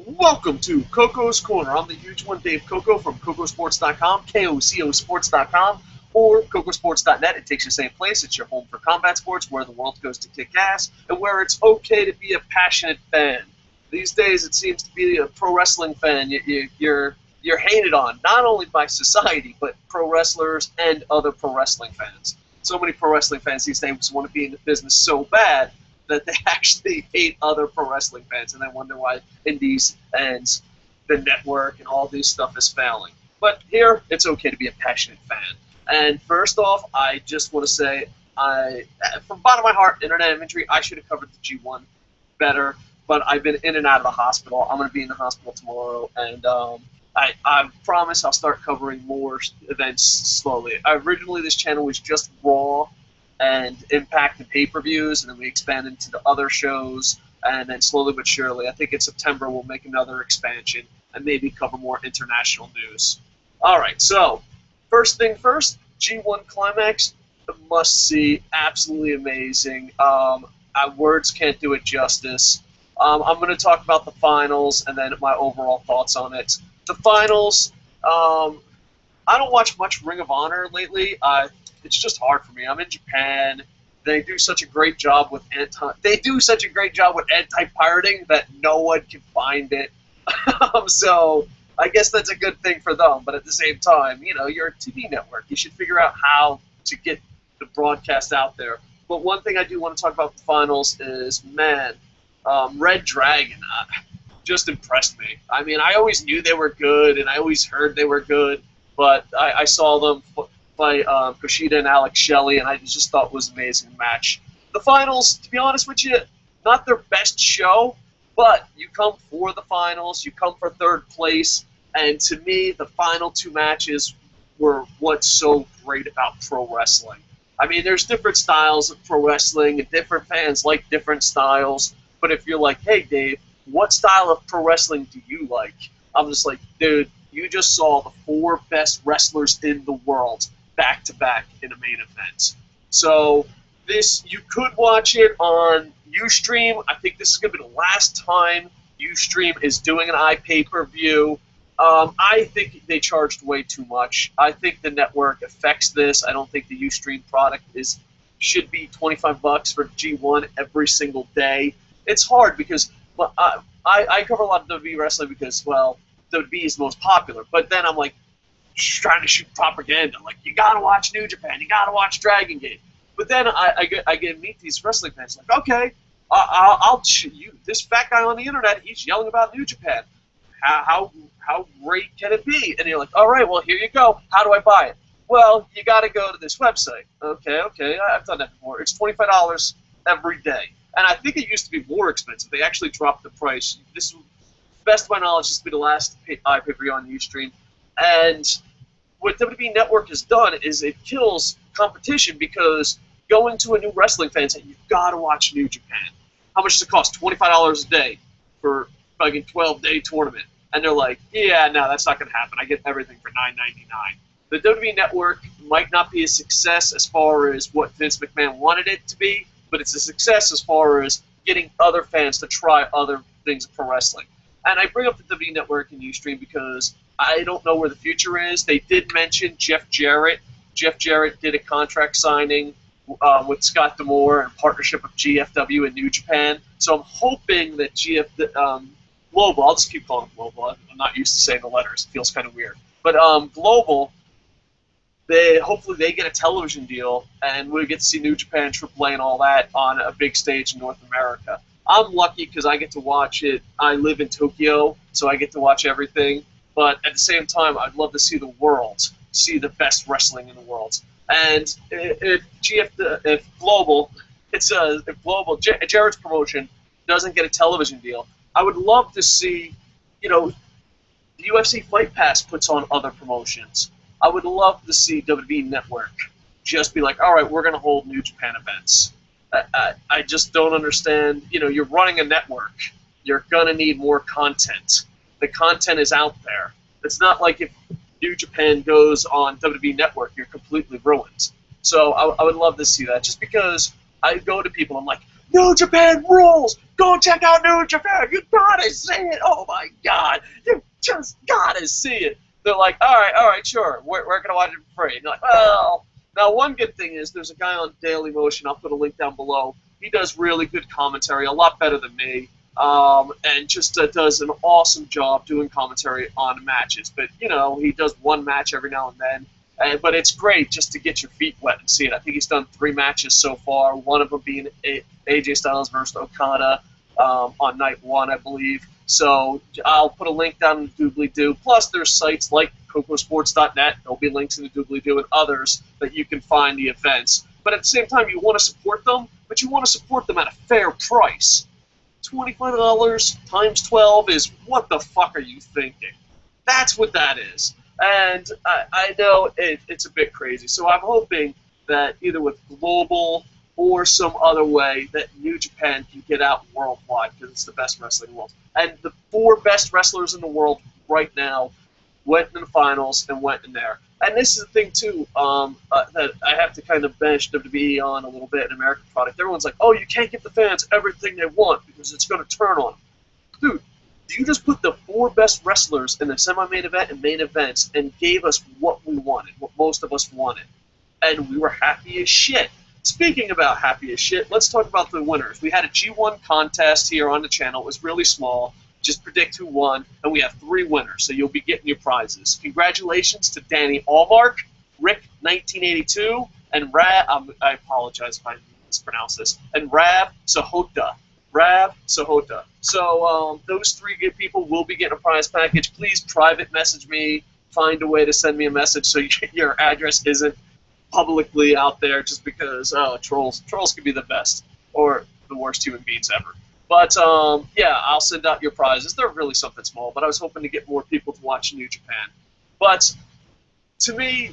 Welcome to Coco's Corner. I'm the huge one, Dave Coco from Kocosports.com, KOCOsports.com, or Kocosports.net. It takes you the same place. It's your home for combat sports, where the world goes to kick ass, and where it's okay to be a passionate fan. These days, it seems to be a pro wrestling fan. You're hated on, not only by society, but pro wrestlers and other pro wrestling fans. So many pro wrestling fans these days want to be in the business so bad that they actually hate other pro wrestling fans, and they wonder why indies and the network and all this stuff is failing. But here, it's okay to be a passionate fan. And first off, I just want to say, from the bottom of my heart, internet injury, I should have covered the G1 better, but I've been in and out of the hospital. I'm going to be in the hospital tomorrow, and I promise I'll start covering more events slowly. Originally, this channel was just Raw and Impact and pay-per-views, and then we expand into the other shows, and then slowly but surely, I think in September we'll make another expansion and maybe cover more international news. All right, so first thing first, G1 Climax, a must-see, absolutely amazing. Words can't do it justice. I'm going to talk about the finals and then my overall thoughts on it. The finals, I don't watch much Ring of Honor lately. It's just hard for me. I'm in Japan. They do such a great job with anti-pirating that no one can find it. So I guess that's a good thing for them. But at the same time, you're a TV network. You should figure out how to get the broadcast out there. But one thing I do want to talk about the finals is, Red Dragon just impressed me. I mean, I always knew they were good, and I always heard they were good, but I saw them by Kushida and Alex Shelley, and I just thought it was an amazing match. The finals, to be honest with you, not their best show, but you come for the finals, you come for third place, and to me, the final two matches were what's so great about pro wrestling. I mean, there's different styles of pro wrestling, and different fans like different styles, but if you're like, hey, Dave, what style of pro wrestling do you like? I'm just like, dude, you just saw the four best wrestlers in the world back-to-back in a main event. So you could watch it on Ustream. I think this is going to be the last time Ustream is doing an iPay-per-view. I think they charged way too much. I think the network affects this. I don't think the Ustream product should be $25 for G1 every single day. It's hard because I cover a lot of WWE wrestling because, well, WWE is the most popular. But then I'm like, trying to shoot propaganda, like, you gotta watch New Japan, you gotta watch Dragon Gate. But then I get to meet these wrestling fans, like, okay, I'll shoot you. This fat guy on the internet, he's yelling about New Japan. How great can it be? And you're like, all right, well, here you go. How do I buy it? Well, you got to go to this website. Okay, I've done that before. It's $25 every day. And I think it used to be more expensive. They actually dropped the price. This, best of my knowledge, this will be the last iPay-per-view on Ustream. And what WWE Network has done is it kills competition, because going to a new wrestling fan saying, you've got to watch New Japan. How much does it cost? $25 a day for a fucking 12-day tournament. And they're like, yeah, no, that's not going to happen. I get everything for $9.99. The WWE Network might not be a success as far as what Vince McMahon wanted it to be, but it's a success as far as getting other fans to try other things in pro wrestling. And I bring up the WWE Network and Ustream because I don't know where the future is. They did mention Jeff Jarrett. Jeff Jarrett did a contract signing with Scott D'Amore in partnership with GFW and New Japan. So I'm hoping that Global, I'll just keep calling it Global. I'm not used to saying the letters. It feels kind of weird. But Global, hopefully they get a television deal, and we get to see New Japan, AAA, and all that on a big stage in North America. I'm lucky because I get to watch it. I live in Tokyo, so I get to watch everything. But at the same time, I'd love to see the world, see the best wrestling in the world. And if Jarrett's promotion doesn't get a television deal, I would love to see, the UFC Fight Pass puts on other promotions. I would love to see WWE Network just be like, all right, we're going to hold New Japan events. I just don't understand. You're running a network. You're going to need more content. The content is out there. It's not like if New Japan goes on WWE Network, you're completely ruined. So I would love to see that, just because I go to people, I'm like, New Japan rules! Go check out New Japan! You gotta see it! Oh my god! You just gotta see it! They're like, alright, sure. We're gonna watch it for free. And you're like, well... Now, one good thing is there's a guy on Daily Motion. I'll put a link down below. He does really good commentary, a lot better than me, and just does an awesome job doing commentary on matches. But, you know, he does one match every now and then. But it's great just to get your feet wet and see it. I think he's done 3 matches so far, one of them being AJ Styles versus Okada on night 1, I believe. So I'll put a link down in the doobly-doo. Plus, there's sites like Kocosports.net. There'll be links in the doobly-doo and others that you can find the events. But at the same time, you want to support them, but you want to support them at a fair price. $25 times 12 is what the fuck are you thinking? That's what that is. And I know it's a bit crazy. So I'm hoping that either with Global or some other way that New Japan can get out worldwide because it's the best wrestling in the world. And the 4 best wrestlers in the world right now went in the finals and went in there. And this is the thing, too, that I have to kind of bench WWE on a little bit, an American product. Everyone's like, oh, you can't give the fans everything they want because it's going to turn on them. Dude, you just put the 4 best wrestlers in the semi-main event and main events and gave us what we wanted, what most of us wanted. And we were happy as shit. Speaking about happy as shit, let's talk about the winners. We had a G1 contest here on the channel. It was really small. Just predict who won, and we have 3 winners, so you'll be getting your prizes. Congratulations to Danny Allmark, Rick1982, and I apologize if I mispronounce this, and Rav Sahota. So those 3 good people will be getting a prize package. Please private message me. Find a way to send me a message so your address isn't publicly out there just because trolls can be the best or the worst human beings ever. But yeah, I'll send out your prizes. They're really something small, but I was hoping to get more people to watch New Japan. But to me,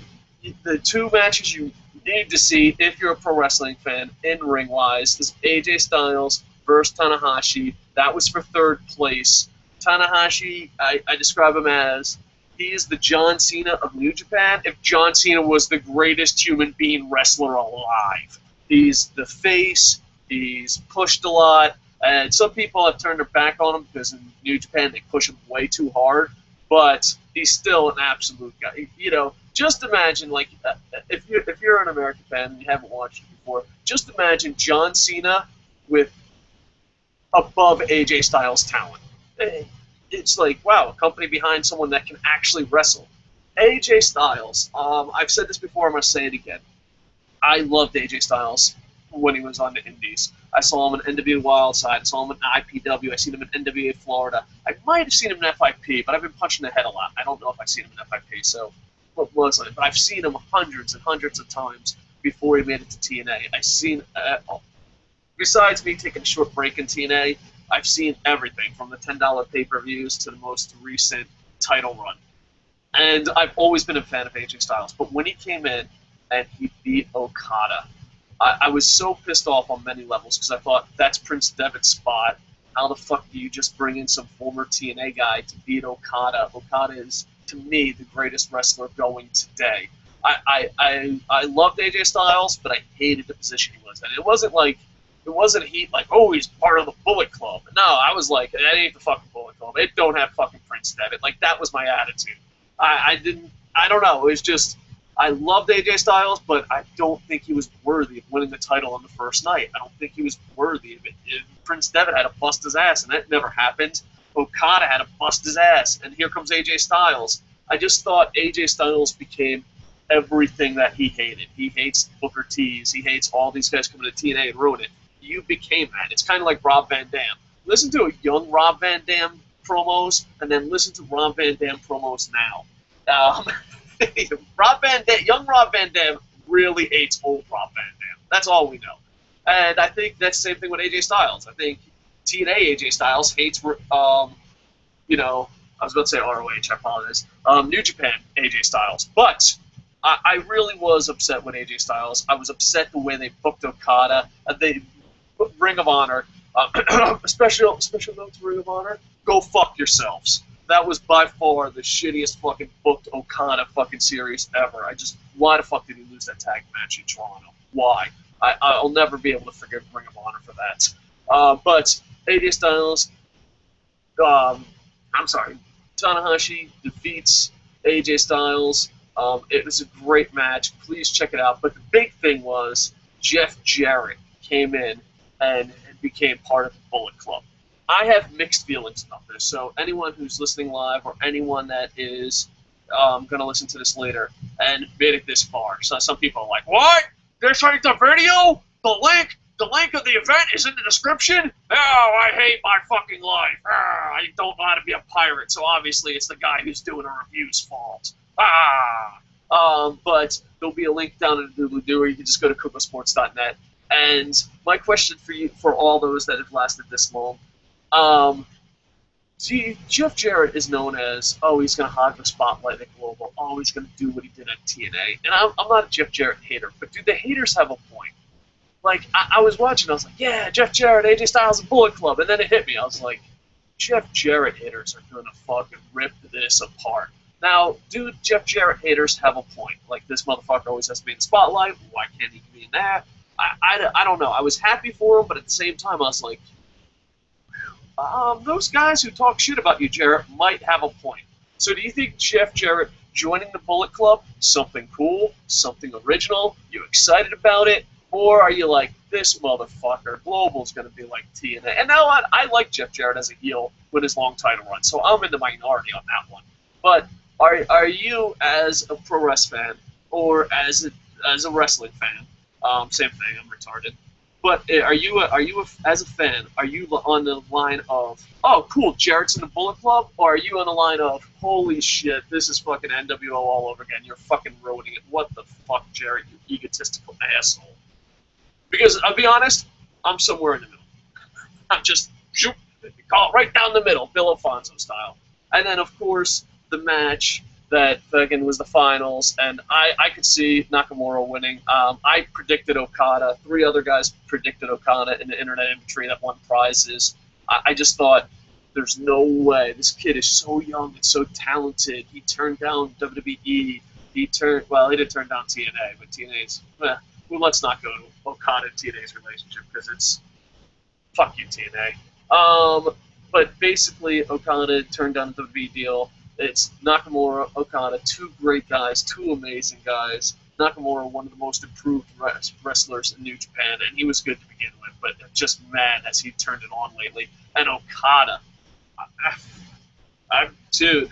the 2 matches you need to see if you're a pro wrestling fan in ring wise is AJ Styles versus Tanahashi. That was for 3rd place. Tanahashi, I describe him as he is the John Cena of New Japan if John Cena was the greatest human being wrestler alive. He's the face, he's pushed a lot, and some people have turned their back on him because in New Japan they push him way too hard, but he's still an absolute guy. You know, just imagine, like, if you're an American fan and you haven't watched it before, just imagine John Cena with above AJ Styles' talent. It's like, wow, a company behind someone that can actually wrestle. AJ Styles, I've said this before, I'm going to say it again. I loved AJ Styles when he was on the Indies. I saw him in NWA Wildside, I saw him in IPW, I seen him in NWA Florida. I might have seen him in FIP, but I've been punching the head a lot. I don't know if I've seen him in FIP, so what was it? But I've seen him hundreds and hundreds of times before he made it to TNA. I've seen, besides me taking a short break in TNA, I've seen everything from the $10 pay-per-views to the most recent title run. And I've always been a fan of AJ Styles. But when he came in and he beat Okada, I was so pissed off on many levels because I thought, that's Prince Devitt's spot. How the fuck do you just bring in some former TNA guy to beat Okada? Okada is, to me, the greatest wrestler going today. I loved AJ Styles, but I hated the position he was in. It wasn't like, oh, he's part of the Bullet Club. No, I was like, that ain't the fucking Bullet Club. It don't have fucking Prince Devitt. Like, that was my attitude. I don't know. It was just, I loved AJ Styles, but I don't think he was worthy of winning the title on the first night. I don't think he was worthy of it. Prince Devitt had to bust his ass, and that never happened. Okada had to bust his ass, and here comes AJ Styles. I just thought AJ Styles became everything that he hated. He hates Booker T's. He hates all these guys coming to TNA and ruin it. You became that. It's kind of like Rob Van Dam. Listen to a young Rob Van Dam promos, and then listen to Rob Van Dam promos now. Young Rob Van Dam really hates old Rob Van Dam. That's all we know. And I think that's the same thing with AJ Styles. I think TNA AJ Styles hates, I was about to say ROH, I apologize, New Japan AJ Styles. But I really was upset with AJ Styles. I was upset the way they booked Okada. They Ring of Honor, special note to Ring of Honor, go fuck yourselves. That was by far the shittiest fucking booked Okada fucking series ever. Why the fuck did he lose that tag match in Toronto? Why? I'll never be able to forgive Ring of Honor for that. But AJ Styles, I'm sorry, Tanahashi defeats AJ Styles. It was a great match. Please check it out. But the big thing was Jeff Jarrett came in and became part of the Bullet Club. I have mixed feelings about this. So anyone who's listening live or anyone that is going to listen to this later and made it this far. So some people are like, "What? This ain't the video? The link of the event is in the description? Oh, I hate my fucking life. I don't know how to be a pirate, so obviously it's the guy who's doing a review's fault. But there'll be a link down in the doobly-doo, or you can just go to Kocosports.net. And my question for you, for all those that have lasted this long, Jeff Jarrett is known as, oh, he's going to hog the spotlight at Global. Oh, he's going to do what he did at TNA. And I'm not a Jeff Jarrett hater, but do the haters have a point? Like, I was watching, I was like, yeah, Jeff Jarrett, AJ Styles, and Bullet Club. And then it hit me. I was like, Jeff Jarrett haters are going to fucking rip this apart. Now, do Jeff Jarrett haters have a point? Like, this motherfucker always has to be in the spotlight. Why can't he be in that? I don't know. I was happy for him, but at the same time, I was like, those guys who talk shit about you, Jarrett, might have a point. So do you think Jeff Jarrett joining the Bullet Club, something cool, something original, you excited about it? Or are you like, this motherfucker, Global's going to be like TNA? And now I like Jeff Jarrett as a heel with his long title run, so I'm in the minority on that one. But are you, as a pro wrestling fan, or as a wrestling fan, same thing, I'm retarded. But are you as a fan, are you on the line of, oh, cool, Jarrett's in the Bullet Club? Or are you on the line of, holy shit, this is fucking NWO all over again, you're fucking ruining it. What the fuck, Jarrett, you egotistical asshole. Because, I'll be honest, I'm somewhere in the middle. I'm just, shoot, call it right down the middle, Bill Alfonso style. And then, of course, the match that fucking was the finals, and I could see Nakamura winning. I predicted Okada. 3 other guys predicted Okada in the Internet Inventory that won prizes. I just thought, there's no way. This kid is so young and so talented. He turned down WWE. He didn't turn down TNA, but TNA's, well, let's not go to Okada and TNA's relationship, because it's, fuck you, TNA. But basically, Okada turned down the WWE deal. It's Nakamura, Okada, 2 great guys, 2 amazing guys. Nakamura, one of the most improved wrestlers in New Japan, and he was good to begin with, but just mad as he turned it on lately. And Okada, dude,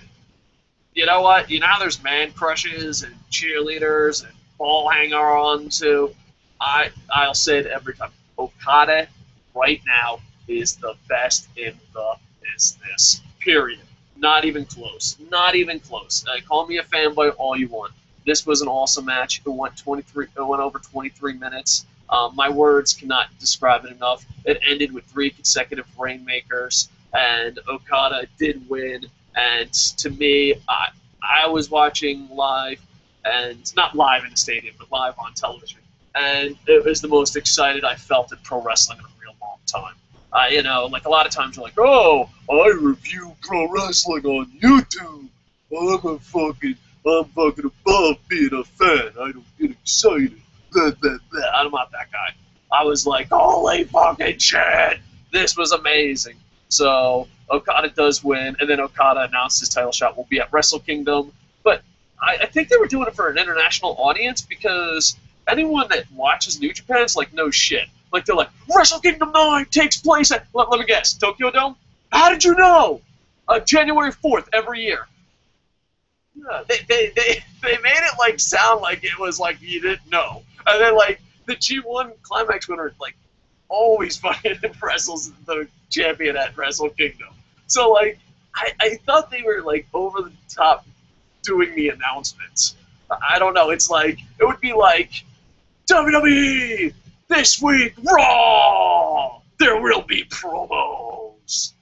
you know what? You know how there's man crushes and cheerleaders and ball hanger-ons too? I'll say it every time. Okada, right now, is the best in the business. Period. Not even close. Not even close. Call me a fanboy all you want. This was an awesome match. It went over 23 minutes. My words cannot describe it enough. It ended with 3 consecutive rainmakers, and Okada did win. And to me, I was watching live, and not live in the stadium, but live on television. And it was the most excited I felt at pro wrestling in a real long time. You know, like a lot of times you're like, oh, I review pro wrestling on YouTube. I'm fucking above being a fan. I don't get excited. Blah, blah, blah. I'm not that guy. I was like, holy fucking shit, this was amazing. So Okada does win, and then Okada announced his title shot will be at Wrestle Kingdom. But I think they were doing it for an international audience, because anyone that watches New Japan is like, no shit. Like, they're like, Wrestle Kingdom 9 takes place at, let me guess, Tokyo Dome? How did you know? January 4th every year. Yeah, they made it, like, sound like it was like you didn't know. And then, like, the G1 Climax winner, like, always fucking wrestles the champion at Wrestle Kingdom. So, like, I thought they were, like, over the top doing the announcements. I don't know. It's like, it would be like, WWE! This week, Raw! There will be promos!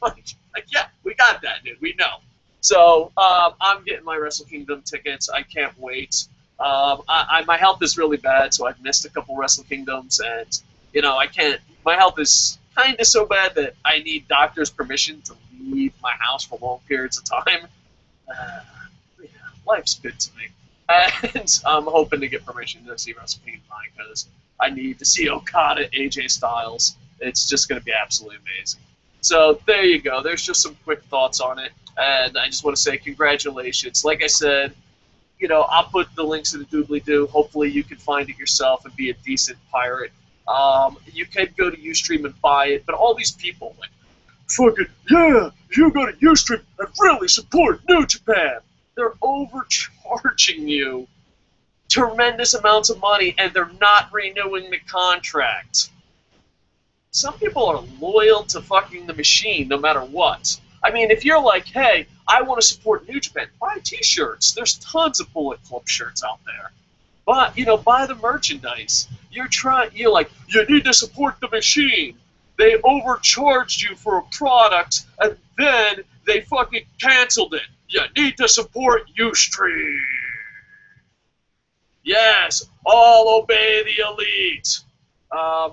like, yeah, we got that, dude. We know. So, I'm getting my Wrestle Kingdom tickets. I can't wait. My health is really bad, so I've missed a couple Wrestle Kingdoms, and, you know, I can't. My health is kind of so bad that I need doctor's permission to leave my house for long periods of time. Yeah, life's good to me. And I'm hoping to get permission to see Wrestle Kingdom 9, because I need to see Okada, AJ Styles. It's just going to be absolutely amazing. So there you go. There's just some quick thoughts on it. And I just want to say congratulations. Like I said, I'll put the links in the doobly-doo. Hopefully you can find it yourself and be a decent pirate. You can go to Ustream and buy it, but all these people, like, fucking, yeah, you go to Ustream and really support New Japan. They're overcharging you tremendous amounts of money, and they're not renewing the contract. Some people are loyal to fucking the machine no matter what. I mean, if you're like, hey, I want to support New Japan, buy t-shirts. There's tons of Bullet Club shirts out there. But, buy the merchandise. You're like, you need to support the machine. They overcharged you for a product, and then they fucking canceled it. You need to support Ustream. Yes, all obey the elite.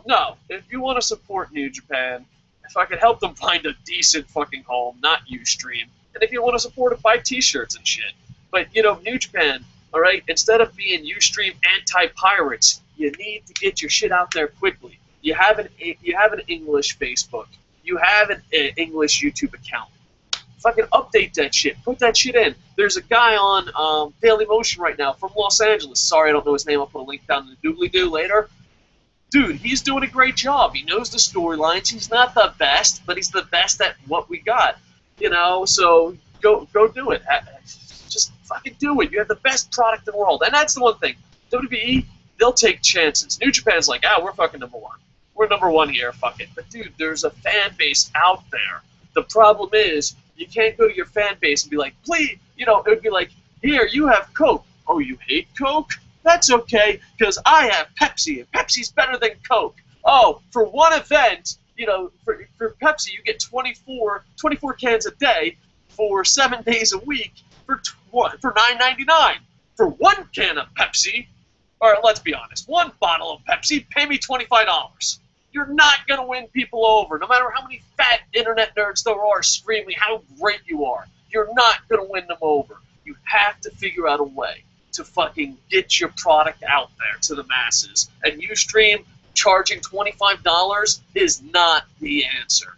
No, if you want to support New Japan, if I could help them find a decent fucking home, not Ustream, and if you want to support it, buy t-shirts and shit. But, New Japan, all right, instead of being Ustream anti-pirates, you need to get your shit out there quickly. You have an English Facebook. You have an English YouTube account. Fucking update that shit. Put that shit in. There's a guy on Daily Motion right now from Los Angeles. Sorry, I don't know his name. I'll put a link down in the doobly-doo later. Dude, he's doing a great job. He knows the storylines. He's not the best, but he's the best at what we got. So go do it. Just fucking do it. You have the best product in the world. And that's the one thing. WWE, they'll take chances. New Japan's like, we're fucking number one. We're number one here, fuck it. But dude, there's a fan base out there. The problem is, you can't go to your fan base and be like, please, it would be like, here, you have Coke. Oh, you hate Coke? That's okay, because I have Pepsi, and Pepsi's better than Coke. Oh, for one event, for Pepsi, you get 24 cans a day for 7 days a week for $9.99. For one can of Pepsi, or let's be honest, one bottle of Pepsi, pay me $25. You're not going to win people over, no matter how many fat internet nerds there are screaming how great you are. You're not going to win them over. You have to figure out a way to fucking get your product out there to the masses. And Ustream charging $25 is not the answer.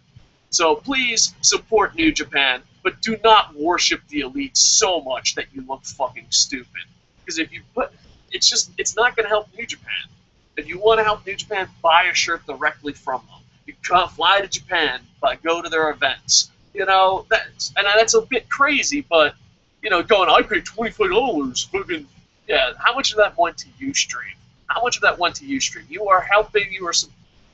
So please support New Japan, but do not worship the elite so much that you look fucking stupid. Because if you it's not going to help New Japan. If you want to help New Japan, buy a shirt directly from them. You can fly to Japan, go to their events. That's a bit crazy, but going, I paid $25, fucking, yeah, how much of that went to Ustream? How much of that went to Ustream? You are helping,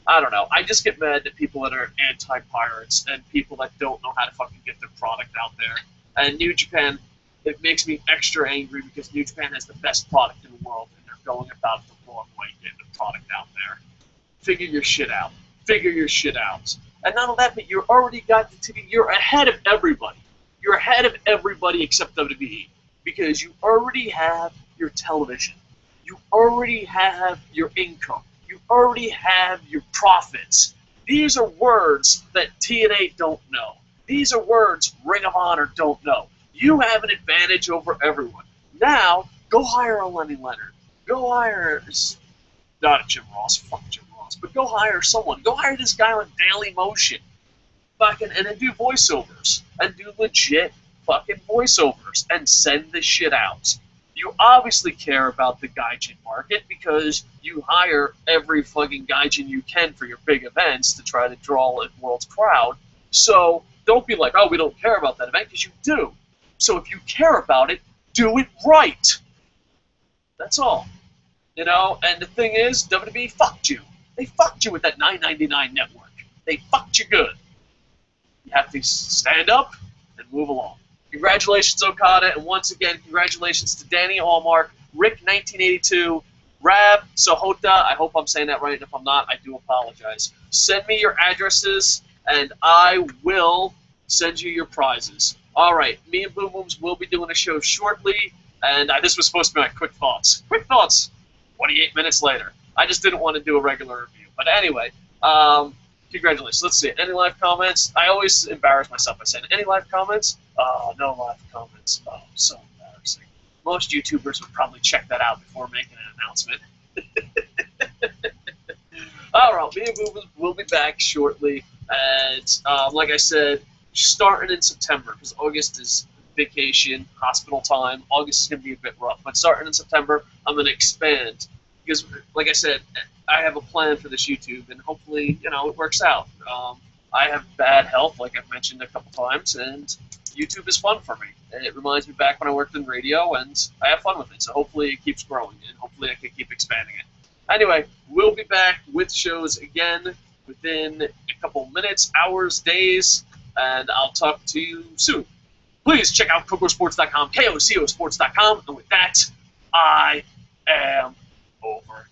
I don't know, I just get mad at people that are anti-pirates and people that don't know how to fucking get their product out there. And New Japan, it makes me extra angry because New Japan has the best product in the world and they're going about it the wrong way getting the product out there. Figure your shit out. Figure your shit out. And not only that, but you're already got the TV, you're ahead of everybody. You're ahead of everybody except WWE because you already have your television. You already have your income. You already have your profits. These are words that TNA don't know. These are words Ring of Honor don't know. You have an advantage over everyone. Now, go hire a Lenny Leonard. Go hire, not a Jim Ross, fuck Jim Ross, but go hire someone. Go hire this guy on Daily Motion. And then do voiceovers and do legit fucking voiceovers and send this shit out. You obviously care about the gaijin market because you hire every fucking gaijin you can for your big events to try to draw a world's crowd. So don't be like, oh, we don't care about that event, because you do. So if you care about it, do it right. That's all. And the thing is, WWE fucked you. They fucked you with that $9.99 network. They fucked you good. You have to stand up and move along. Congratulations, Okada, and once again, congratulations to Danny Hallmark, Rick1982, Rab Sahota. I hope I'm saying that right, and if I'm not, I do apologize. Send me your addresses, and I will send you your prizes. All right, me and Boom Booms will be doing a show shortly, and this was supposed to be my quick thoughts. Quick thoughts, 28 minutes later. I just didn't want to do a regular review. But anyway, congratulations. Let's see. Any live comments? I always embarrass myself by saying, any live comments? Oh, no live comments. Oh, so embarrassing. Most YouTubers would probably check that out before making an announcement. All right, me and Boo will be back shortly. And like I said, starting in September, because August is vacation, hospital time. August is going to be a bit rough. But starting in September, I'm going to expand. Because, like I said, I have a plan for this YouTube, and hopefully, it works out. I have bad health, like I've mentioned a couple times, and YouTube is fun for me. And it reminds me back when I worked in radio, and I have fun with it. So hopefully it keeps growing, and hopefully I can keep expanding it. Anyway, we'll be back with shows again within a couple minutes, hours, days, and I'll talk to you soon. Please check out Kocosports.com, KOCOsports.com, and with that, I am over.